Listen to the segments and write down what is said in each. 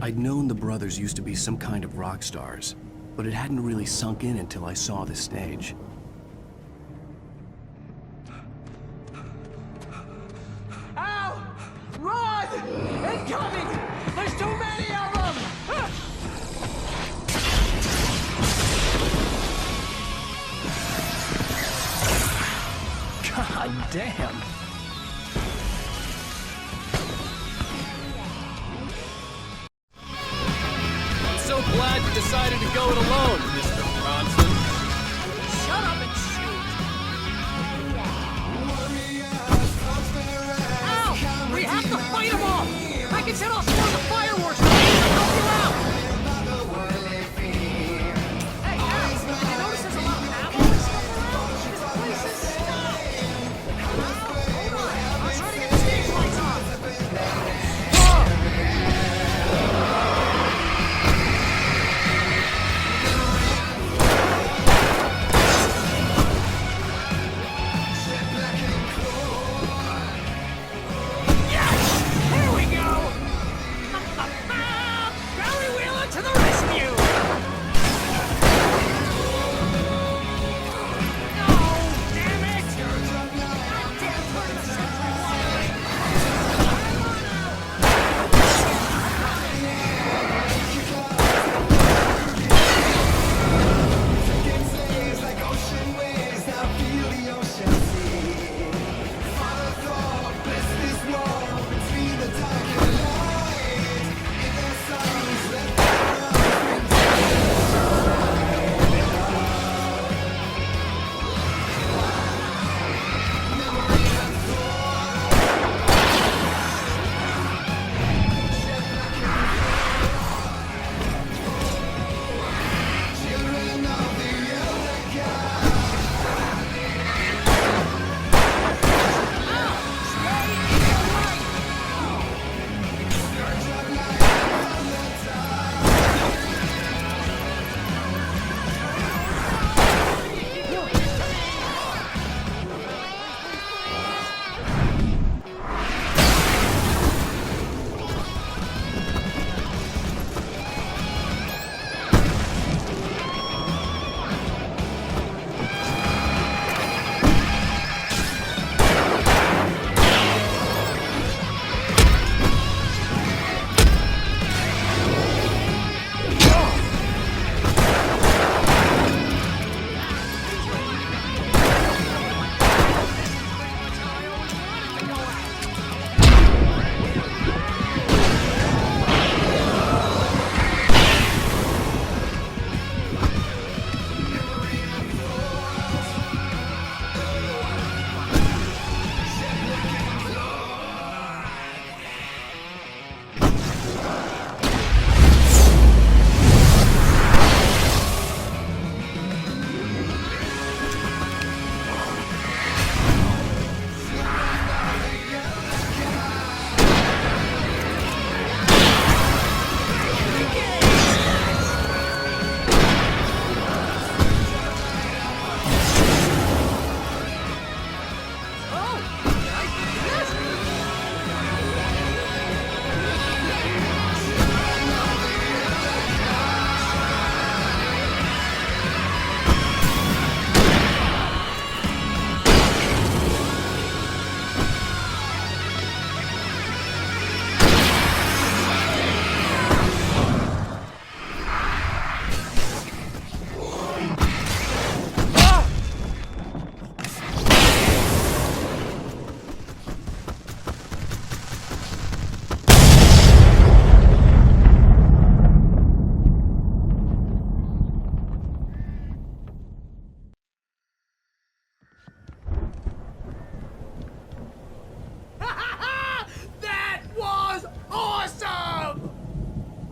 I'd known the brothers used to be some kind of rock stars, but it hadn't really sunk in until I saw the stage. Ow! Run! Incoming! There's too many of them! God damn! So glad you decided to go it alone, Mr. Bronson. Shut up and shoot! Ow! We have to fight them all! I can set off some of the fireworks to help you out! Hey, Al! You notice there's a lot of ammo and stuff around? This place is stocked! Hold on! I'm trying to get the stage lights on!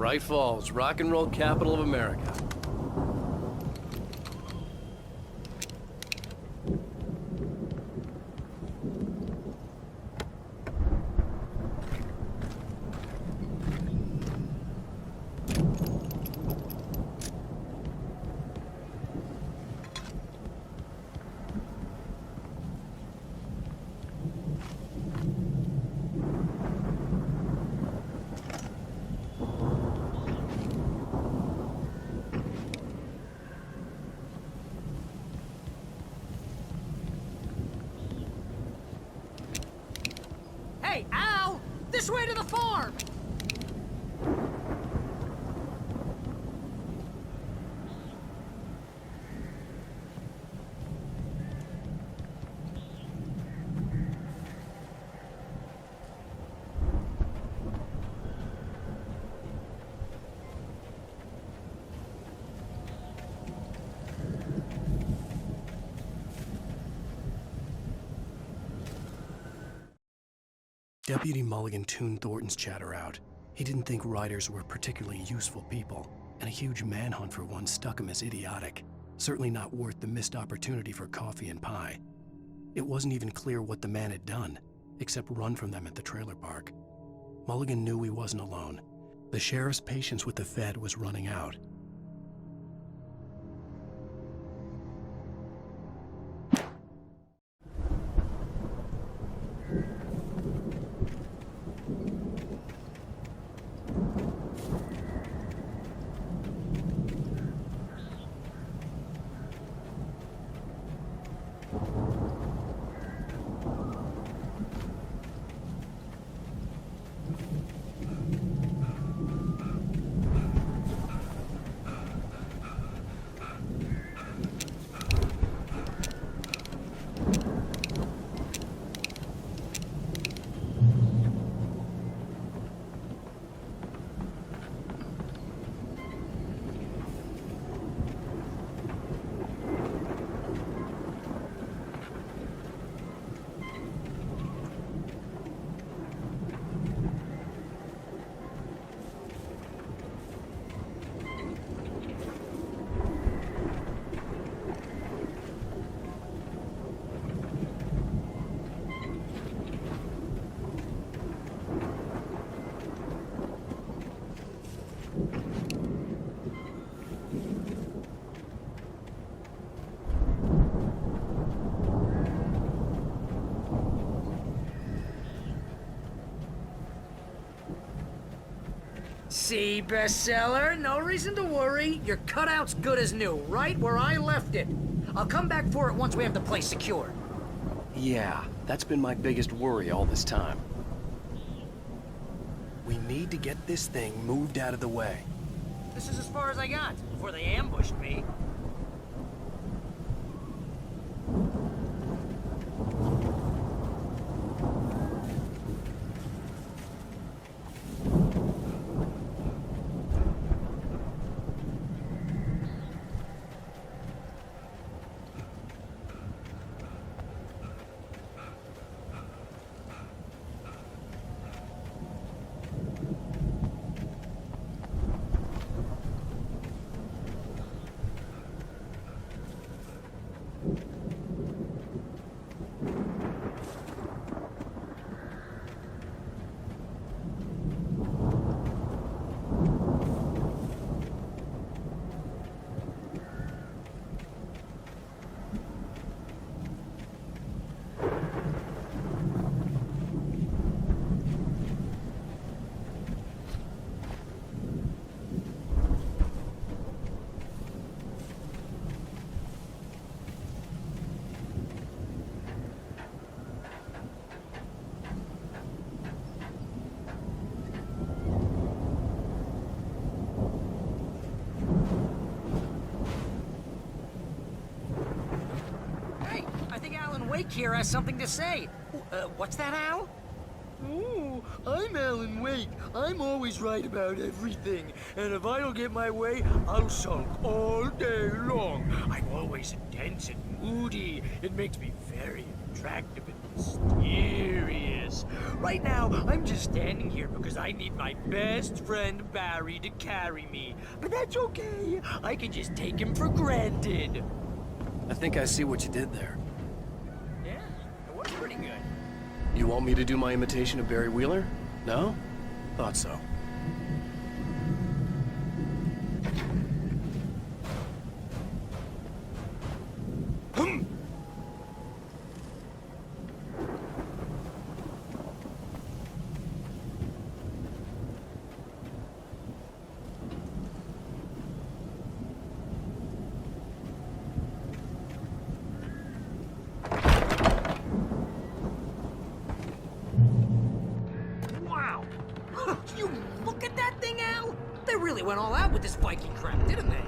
Bright Falls, rock and roll capital of America. Hey, Al! This way to the farm! Deputy Mulligan tuned Thornton's chatter out. He didn't think riders were particularly useful people, and a huge manhunt for one stuck him as idiotic. Certainly not worth the missed opportunity for coffee and pie. It wasn't even clear what the man had done, except run from them at the trailer park. Mulligan knew he wasn't alone. The sheriff's patience with the Fed was running out. See, bestseller? No reason to worry. Your cutout's good as new, right where I left it. I'll come back for it once we have the place secured. Yeah, that's been my biggest worry all this time. We need to get this thing moved out of the way. This is as far as I got before they ambushed me. Wake here has something to say. What's that, Al? Oh, I'm Alan Wake. I'm always right about everything. And if I don't get my way, I'll sulk all day long. I'm always intense and moody. It makes me very attractive and mysterious. Right now, I'm just standing here because I need my best friend Barry to carry me. But that's okay. I can just take him for granted. I think I see what you did there. Yeah, it was pretty good. You want me to do my imitation of Barry Wheeler? No? Thought so. Wow! You look at that thing, Al! They really went all out with this Viking crap, didn't they?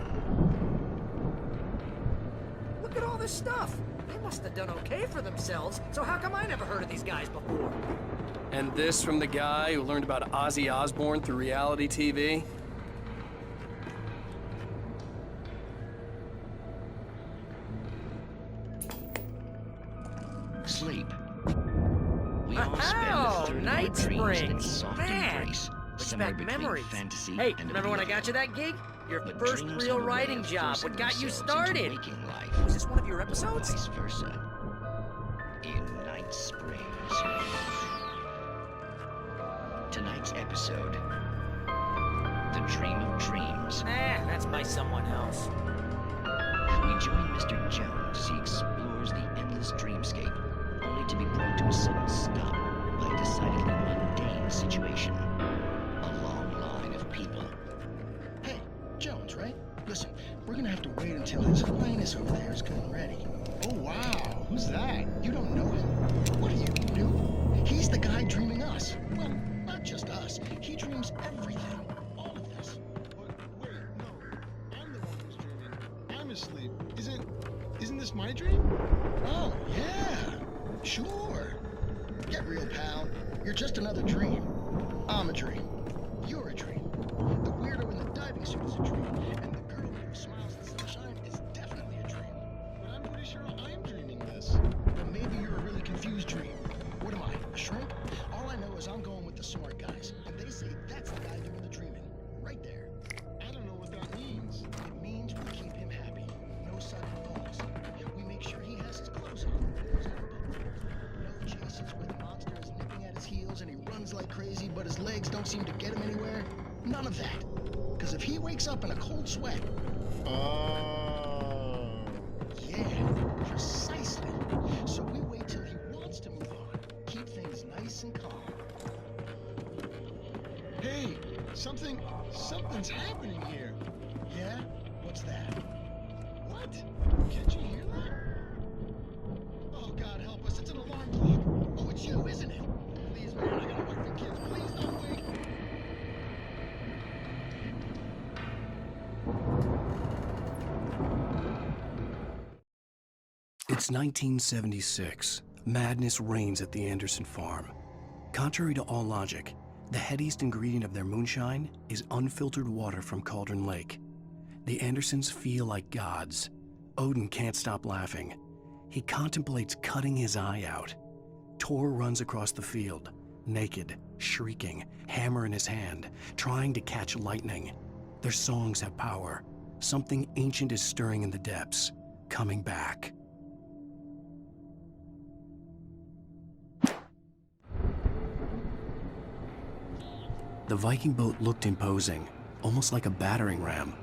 Look at all this stuff. They must have done okay for themselves, so how come I never heard of these guys before? And this from the guy who learned about Ozzy Osbourne through reality TV? Sleep. We all spend a third of Night our dreams in Springs. soft Man, embrace, brings somewhere back between memories. fantasy Hey, and the remember when I real. got you that gig? Your But first dreams real have a way writing of job. forcing What got you themselves into started? waking life, Was this one of your or episodes? vice versa. In Night Springs. Tonight's episode: The Dream of Dreams. That's by someone else. We join Mr. Jones as he explores the endless dreamscape, only to be brought to a sudden stop by a decidedly mundane situation. A long line of people. Hey, Jones, right? Listen, we're gonna have to wait until his highness over there is getting ready. Oh, wow. Who's that? You don't know him? What are you, new? He's the guy dreaming us. Well, not just us. He dreams everything. All of this. Wait, no. I'm the one who's dreaming. I'm asleep. Isn't this my dream? Oh, yeah. Sure. Get real, pal. You're just another dream. I'm a dream. You're a dream. The weirdo in the diving suit is a dream. And the girl who smiles in the sunshine is definitely a dream. But I'm pretty sure I'm dreaming this. Then maybe you're a really confused dream. What am I, a shrimp? All I know is I'm going with the smart guys. And they say that's the guy doing the dreaming. Right there. I don't know what that means. It means we keep him happy. No sudden falls. We make sure he has his clothes on. No chases where the monster is nipping at his heels and he runs like crazy, but his legs don't seem to get him anywhere. None of that. Because if he wakes up in a cold sweat, Oh. yeah, precisely. So we wait till he wants to move on. Keep things nice and calm. Hey, something's happening here. Yeah? What's that? What? Can't you hear that? Oh, God, help us. It's an alarm clock. Oh, it's you, isn't it? Please, man, I gotta wife and kids. Please don't wake. It's 1976. Madness reigns at the Anderson farm. Contrary to all logic, the headiest ingredient of their moonshine is unfiltered water from Cauldron Lake. The Andersons feel like gods. Odin can't stop laughing. He contemplates cutting his eye out. Tor runs across the field, naked, shrieking, hammer in his hand, trying to catch lightning. Their songs have power. Something ancient is stirring in the depths, coming back. The Viking boat looked imposing, almost like a battering ram.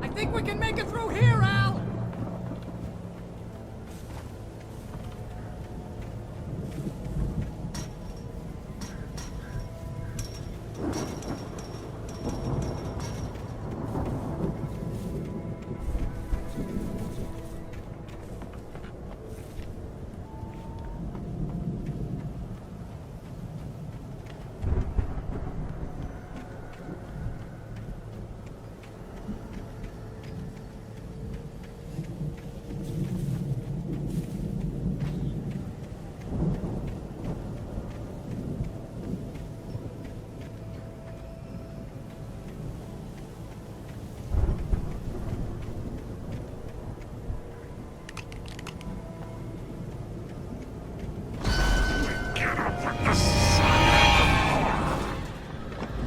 I think we can make it through here, Al!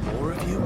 More of you?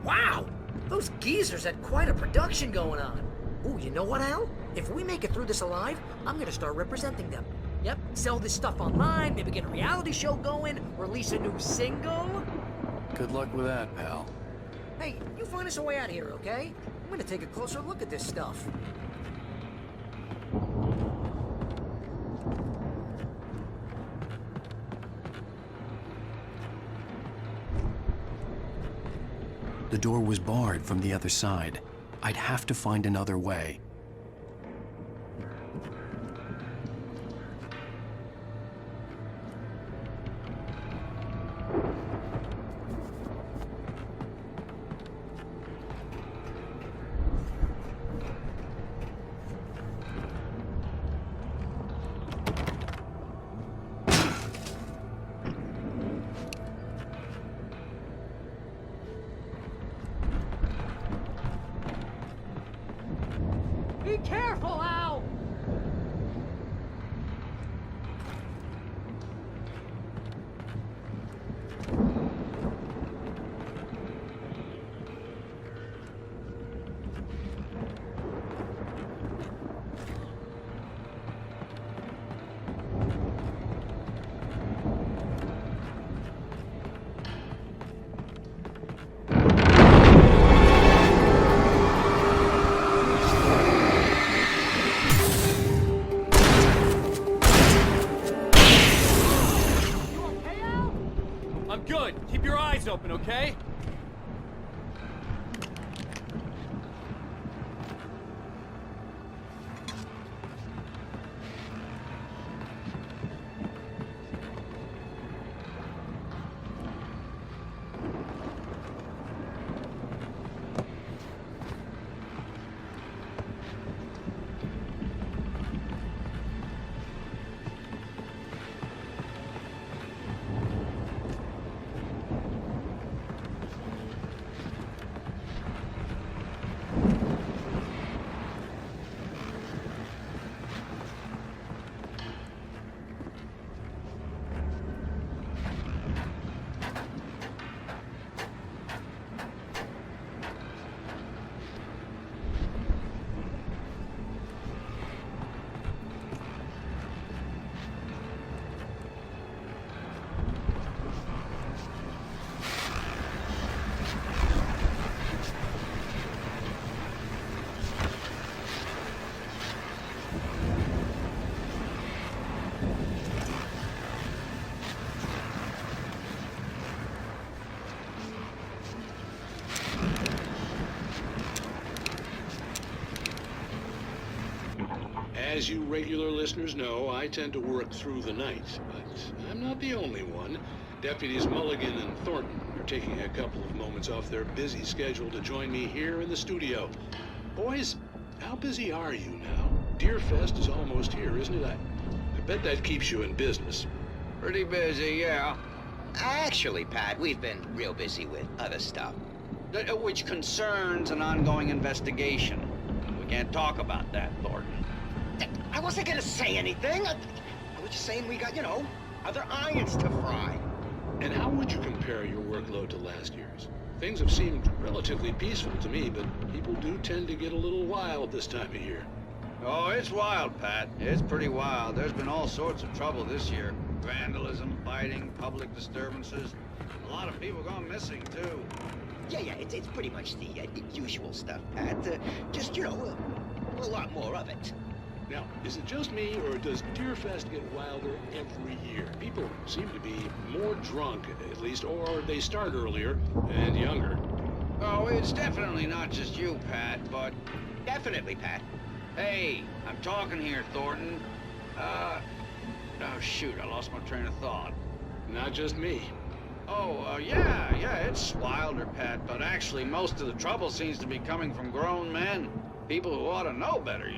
Wow! Those geezers had quite a production going on. Ooh, you know what, Al? If we make it through this alive, I'm gonna start representing them. Yep, sell this stuff online, maybe get a reality show going, release a new single. Good luck with that, pal. Hey, you find us a way out of here, okay? I'm gonna take a closer look at this stuff. The door was barred from the other side. I'd have to find another way. careful, Al! I'm good. Keep your eyes open, okay? As you regular listeners know, I tend to work through the night, but I'm not the only one. Deputies Mulligan and Thornton are taking a couple of moments off their busy schedule to join me here in the studio. Boys, how busy are you now? Deerfest is almost here, isn't it? I bet that keeps you in business. Pretty busy, yeah. Actually, Pat, we've been real busy with other stuff, which concerns an ongoing investigation. We can't talk about that, Thornton. I wasn't gonna say anything. I was just saying we got, other irons to fry. And how would you compare your workload to last year's? Things have seemed relatively peaceful to me, but people do tend to get a little wild this time of year. Oh, it's wild, Pat. It's pretty wild. There's been all sorts of trouble this year. Vandalism, fighting, public disturbances. A lot of people gone missing, too. Yeah, it's pretty much the usual stuff, Pat. Just, a lot more of it. Now, is it just me, or does Deerfest get wilder every year? People seem to be more drunk, at least, or they start earlier and younger. Oh, it's definitely not just you, Pat, but... Definitely, Pat. Hey, I'm talking here, Thornton. Oh, shoot, I lost my train of thought. Not just me. Oh, yeah, it's wilder, Pat, but actually most of the trouble seems to be coming from grown men. People who ought to know better,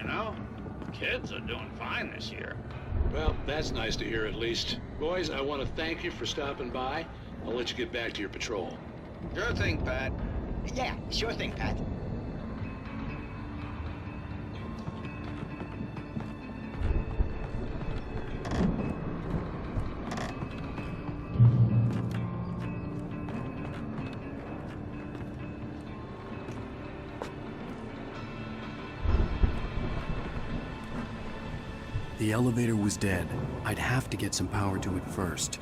Kids are doing fine this year. Well, that's nice to hear at least. Boys, I want to thank you for stopping by. I'll let you get back to your patrol. Sure thing, Pat. Yeah, sure thing, Pat. The elevator was dead. I'd have to get some power to it first.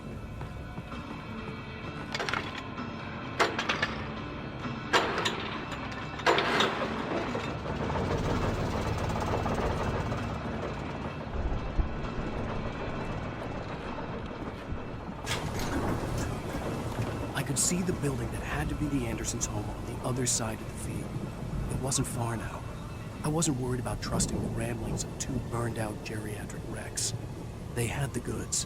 I could see the building that had to be the Andersons' home on the other side of the field. It wasn't far now. I wasn't worried about trusting the ramblings of two burned-out geriatric wrecks. They had the goods.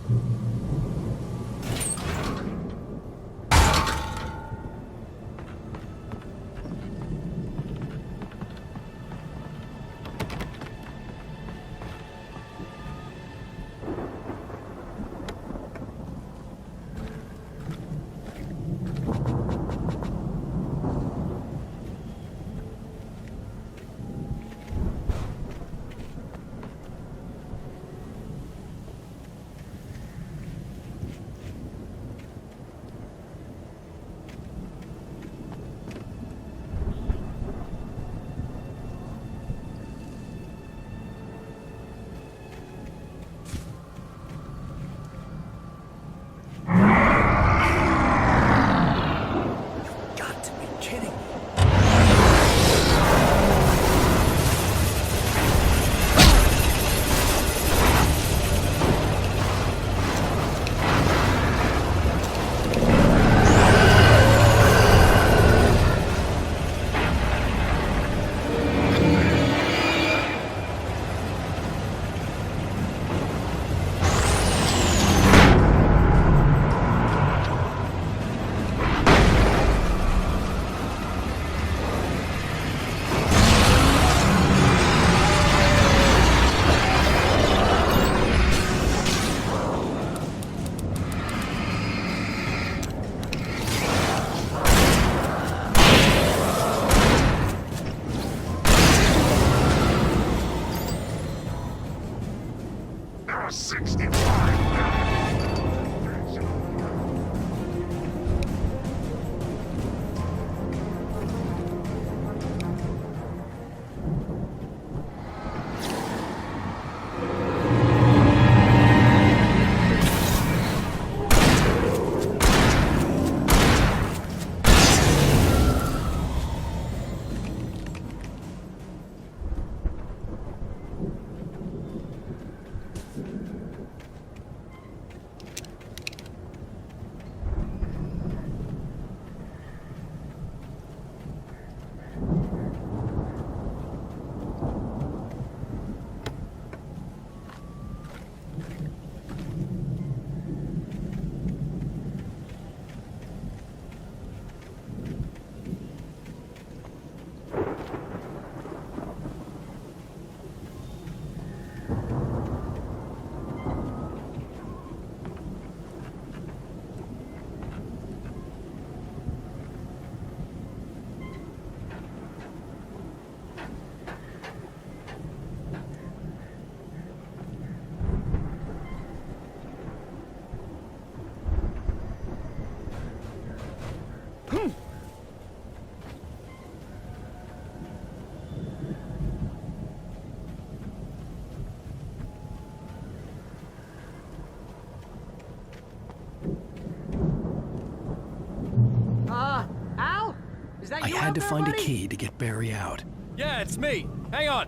Al? Is that I you had out to there, find a buddy? key to get Barry out. Yeah, it's me. Hang on.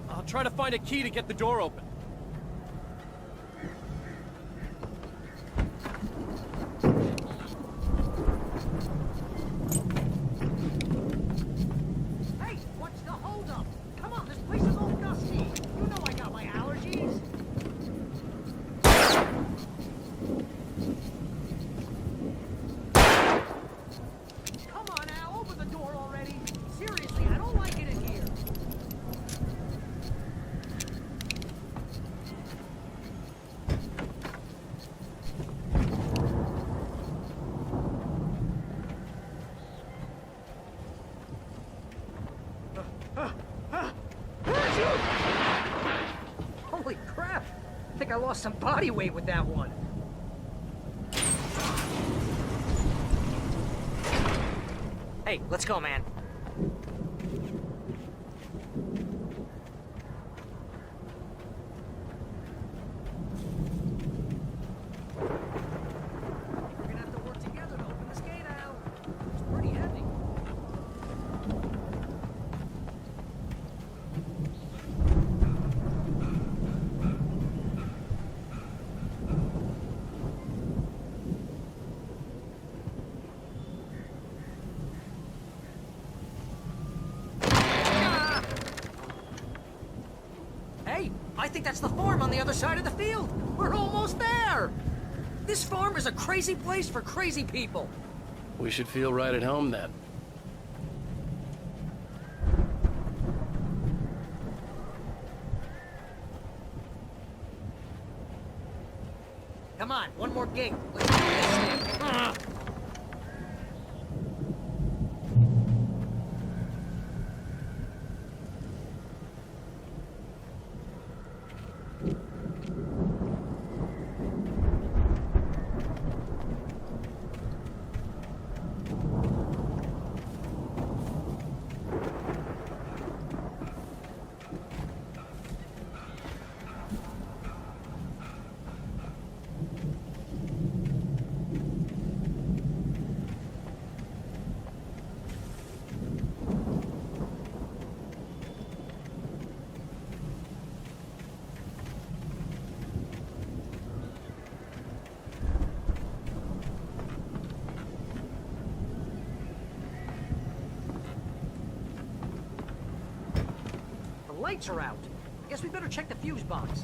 I'll try to find a key to get the door open. Hey, what's the holdup? Come on, this place is all dusty. You know I got my allergies. Come on, Al, open the door already. Seriously, I don't like it in here. Holy crap! I think I lost some body weight with that one. Hey, let's go, man. We're gonna have to work together to open this gate, Al. It's pretty heavy. Hey, I think that's the farm on the other side of the field. We're almost there. This farm is a crazy place for crazy people. We should feel right at home then. Come on, one more gate. Let's do this. The lights are out. I guess we better check the fuse box.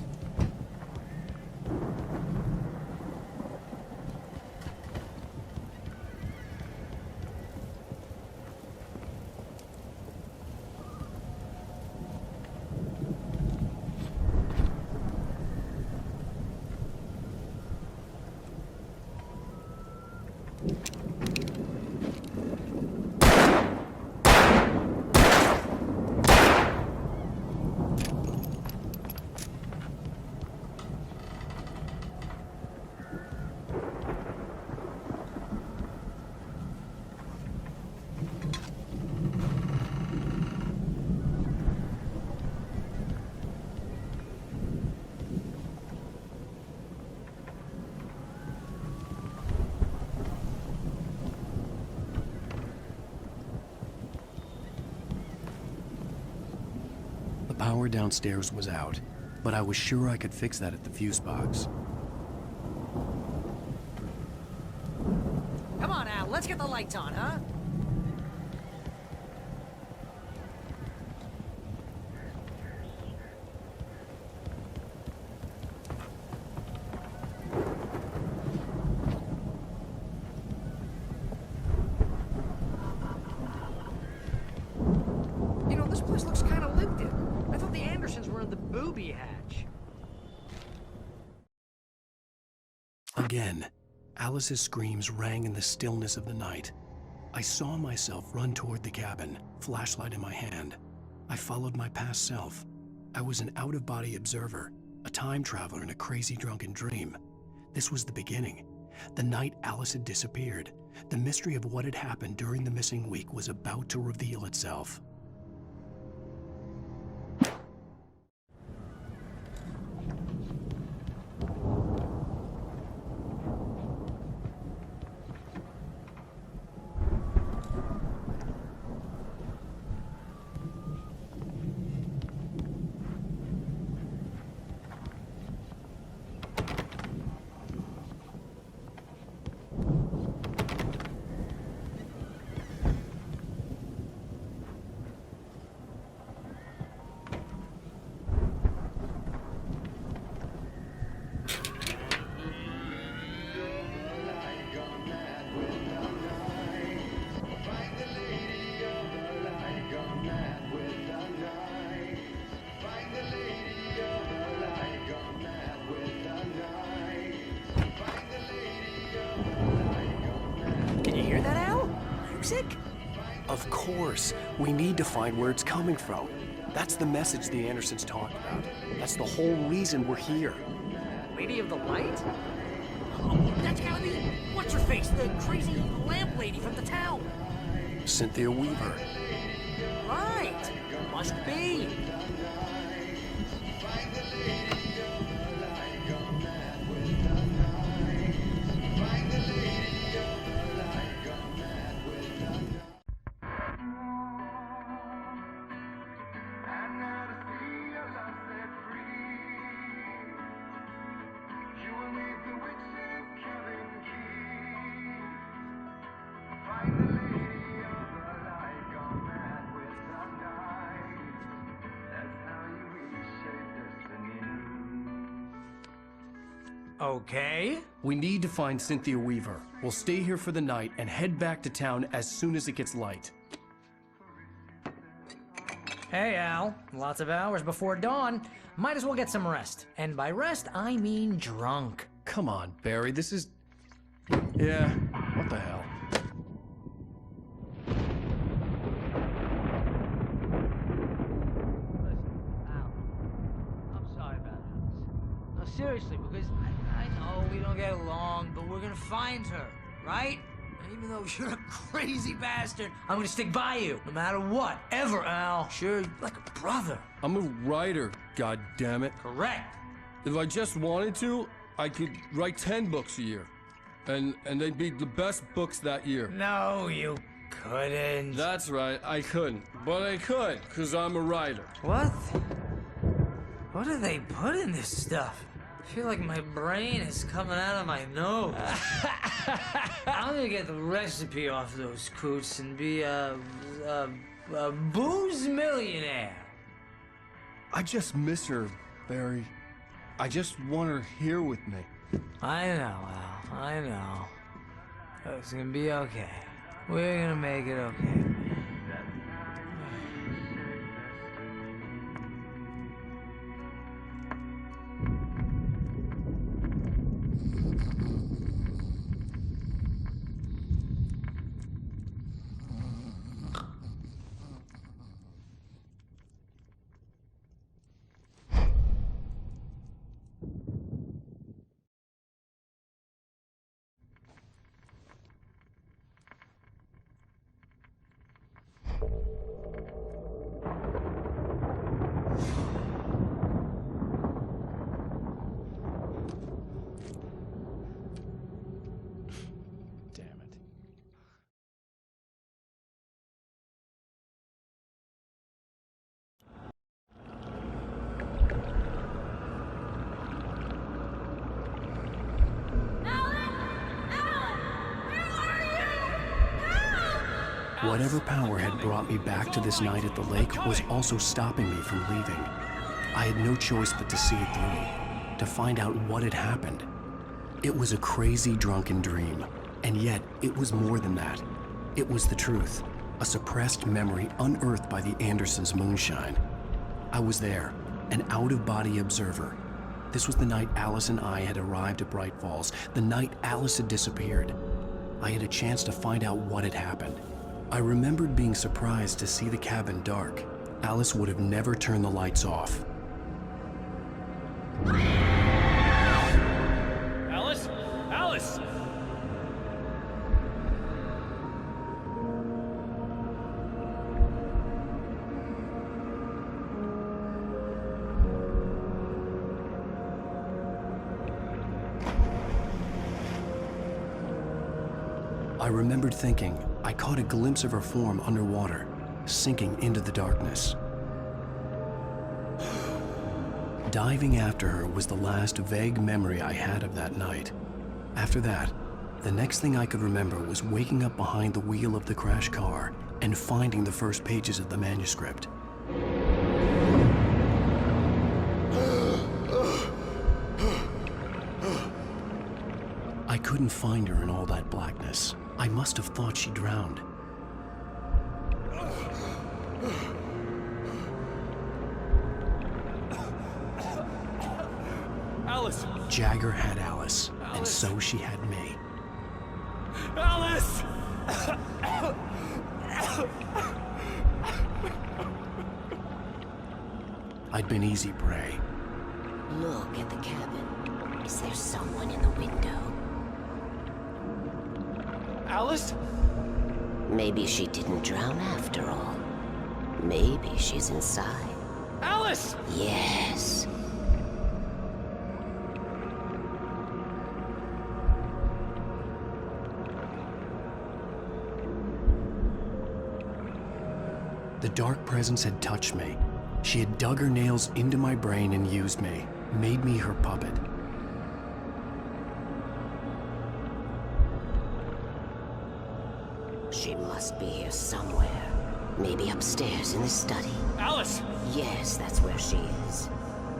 power downstairs was out, but I was sure I could fix that at the fuse box. Come on, Al, let's get the lights on, huh? You know, this place looks kind of lived in. I thought the Andersons were in the booby hatch. Again, Alice's screams rang in the stillness of the night. I saw myself run toward the cabin, flashlight in my hand. I followed my past self. I was an out-of-body observer, a time traveler in a crazy drunken dream. This was the beginning. The night Alice had disappeared. The mystery of what had happened during the missing week was about to reveal itself. Can you hear that, Al? Music? Of course, we need to find where it's coming from. That's the message the Andersons talked about. That's the whole reason we're here. Lady of the Light? Oh, that's gotta be... What's her face? The crazy lamp lady from the town. Cynthia Weaver. Right. Must be. Okay. We need to find Cynthia Weaver. We'll stay here for the night and head back to town as soon as it gets light. Hey, Al. Lots of hours before dawn. Might as well get some rest. And by rest, I mean drunk. Come on, Barry, this is... Yeah, what the hell? I'm sorry about Alice. No, seriously, because I know we don't get along, but we're gonna find her, right? And even though you're a crazy bastard, I'm gonna stick by you, no matter what, ever, Al. Sure, like a brother. I'm a writer, goddammit. Correct. If I just wanted to, I could write 10 books a year. And they'd be the best books that year. No, you couldn't. That's right, I couldn't. But I could, because I'm a writer. What? What do they put in this stuff? I feel like my brain is coming out of my nose. I'm gonna get the recipe off those coots and be a booze millionaire. I just miss her, Barry. I just want her here with me. I know, Al. I know. It's gonna be okay. We're gonna make it okay. Whatever power had brought me back to this night at the lake was also stopping me from leaving. I had no choice but to see it through, to find out what had happened. It was a crazy, drunken dream, and yet it was more than that. It was the truth, a suppressed memory unearthed by the Andersons' moonshine. I was there, an out-of-body observer. This was the night Alice and I had arrived at Bright Falls, the night Alice had disappeared. I had a chance to find out what had happened. I remembered being surprised to see the cabin dark. Alice would have never turned the lights off. Alice? Alice! I remembered thinking I caught a glimpse of her form underwater, sinking into the darkness. Diving after her was the last vague memory I had of that night. After that, the next thing I could remember was waking up behind the wheel of the crashed car and finding the first pages of the manuscript. I couldn't find her in all that blackness. I must have thought she drowned. Alice! Jagger had Alice, and so she had me. Alice! I'd been easy prey. Look at the cabin. Is there someone in the window? Alice? Maybe she didn't drown after all. Maybe she's inside. Alice! Yes. The dark presence had touched me. She had dug her nails into my brain and used me, made me her puppet. She must be here somewhere. Maybe upstairs in the study. Alice! Yes, that's where she is.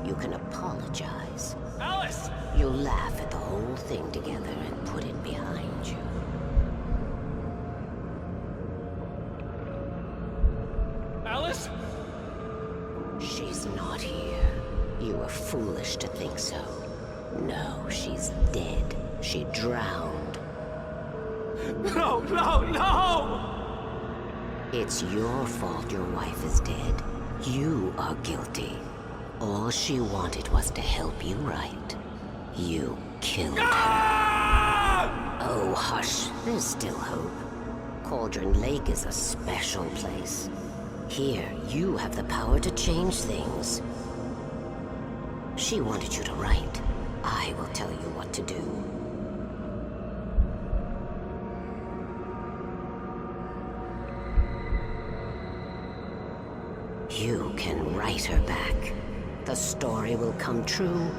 You can apologize. Alice! You'll laugh at the whole thing together and put it behind you. Alice? She's not here. You were foolish to think so. No, she's dead. She drowned. No, no, no! It's your fault your wife is dead. You are guilty. All she wanted was to help you right. You killed her. Oh, hush. There's still hope. Cauldron Lake is a special place. Here, you have the power to change things. She wanted you to write. I will tell you what to do. You can write her back. The story will come true,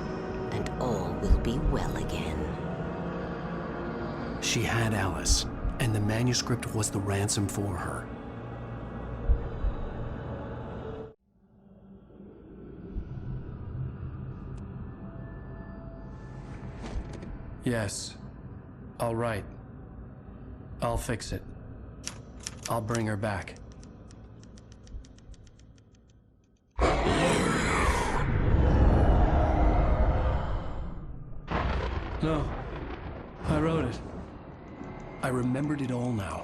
and all will be well again. She had Alice, and the manuscript was the ransom for her. Yes, I'll write. I'll fix it. I'll bring her back. No, I wrote it. I remembered it all now.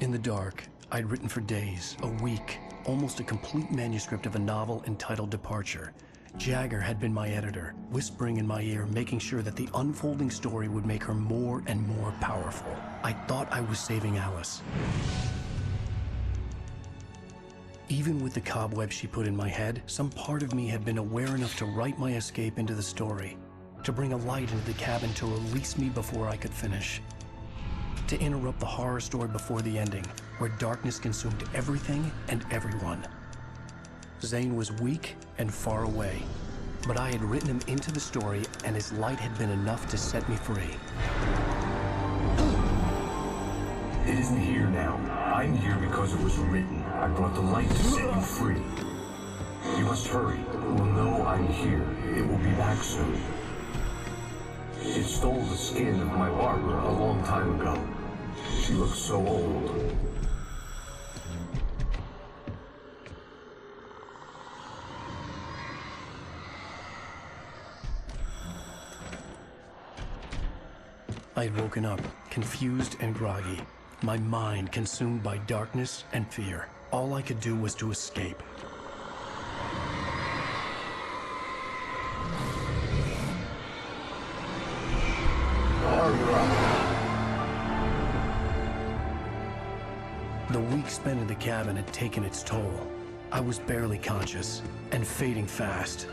In the dark, I'd written for days, a week, almost a complete manuscript of a novel entitled Departure. Jagger had been my editor, whispering in my ear, making sure that the unfolding story would make her more and more powerful. I thought I was saving Alice. Even with the cobwebs she put in my head, some part of me had been aware enough to write my escape into the story, to bring a light into the cabin to release me before I could finish, to interrupt the horror story before the ending, where darkness consumed everything and everyone. Zane was weak and far away, but I had written him into the story, and his light had been enough to set me free. It isn't here now. I'm here because it was written. I brought the light to set you free. You must hurry. It will know I'm here. It will be back soon. It stole the skin of my Barbara a long time ago. She looks so old. I had woken up, confused and groggy, my mind consumed by darkness and fear. All I could do was to escape. The week spent in the cabin had taken its toll. I was barely conscious, and fading fast.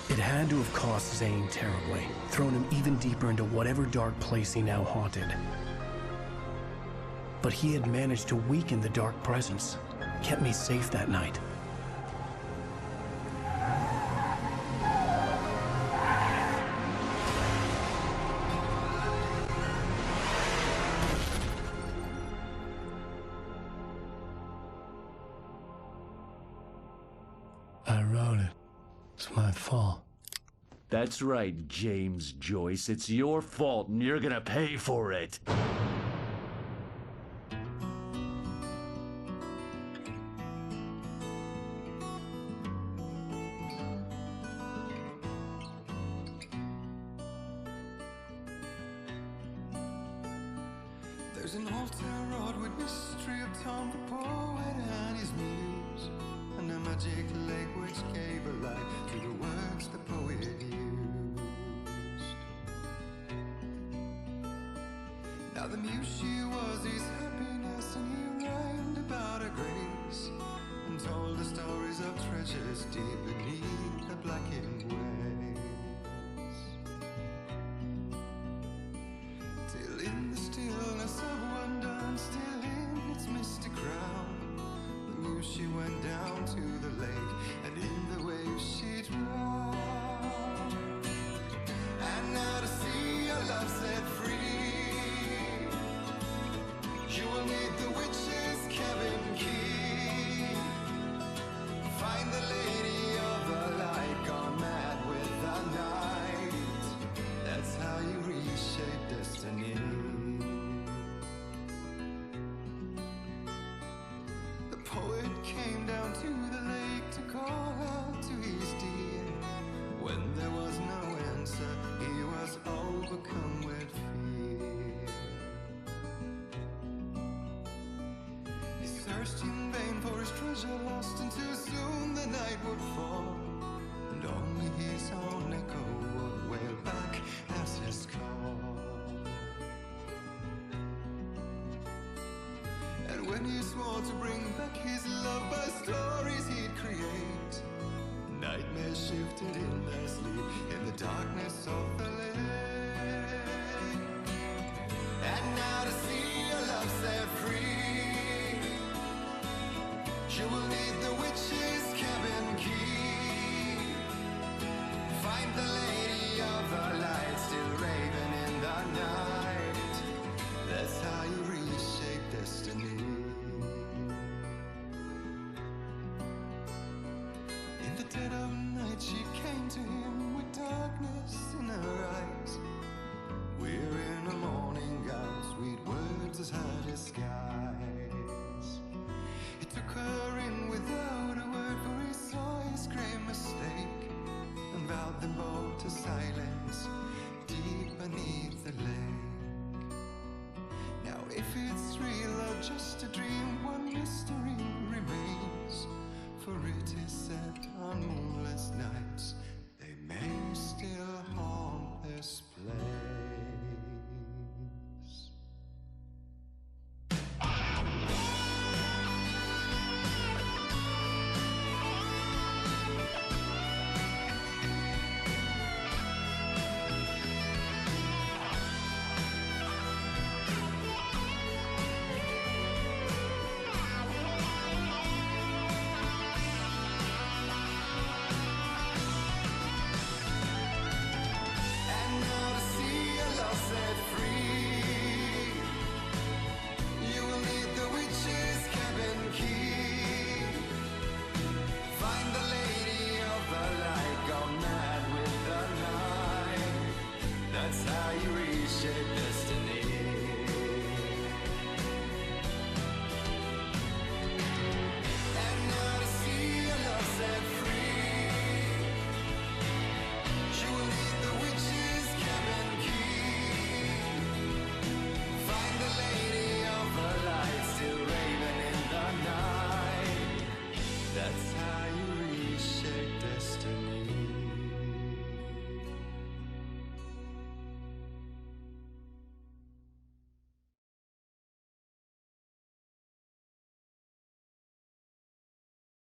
It had to have cost Zane terribly, thrown him even deeper into whatever dark place he now haunted. But he had managed to weaken the dark presence, kept me safe that night. I wrote it. It's my fault. That's right, James Joyce. It's your fault, and you're gonna pay for it. There's an old town road with mystery of Tom the poet and his muse, and a magic lake which gave a life to the words the poet used. Now the muse she was his happiness, and he rhymed about her grace, and told the stories of treasures deep beneath the blackened waves. Till in the stillness of one dawn, still in its misty crown, the muse she went down to the lake, and in the waves she drowned. And now to see your love set free, you will need the witch's cabin key. Find the lady of the light, gone mad with the night. That's how you reshape destiny. The poet came down to the lake to call out to his dear. When there was no answer, he was overcome with fear. He searched in vain for his treasure lost, and too soon the night would fall, and only his own echo would wail back as his call. And when he swore to bring back his love by stories he'd create, nightmares shifted in their sleep in the darkness of the lake. And now to see your love set free, you will need the witch's cabin key. Find the lady of the light, still raving in the night. That's how you reshape destiny. In the dead of night she came to him with darkness in her eyes. We're in a morning gown, sweet words as hard as skies. He took her in without a word. reshape destiny. And now to see your love set free, she will lead the witch's cabin key. Find the lady of the light, still raving in the night. That's how you reshape destiny.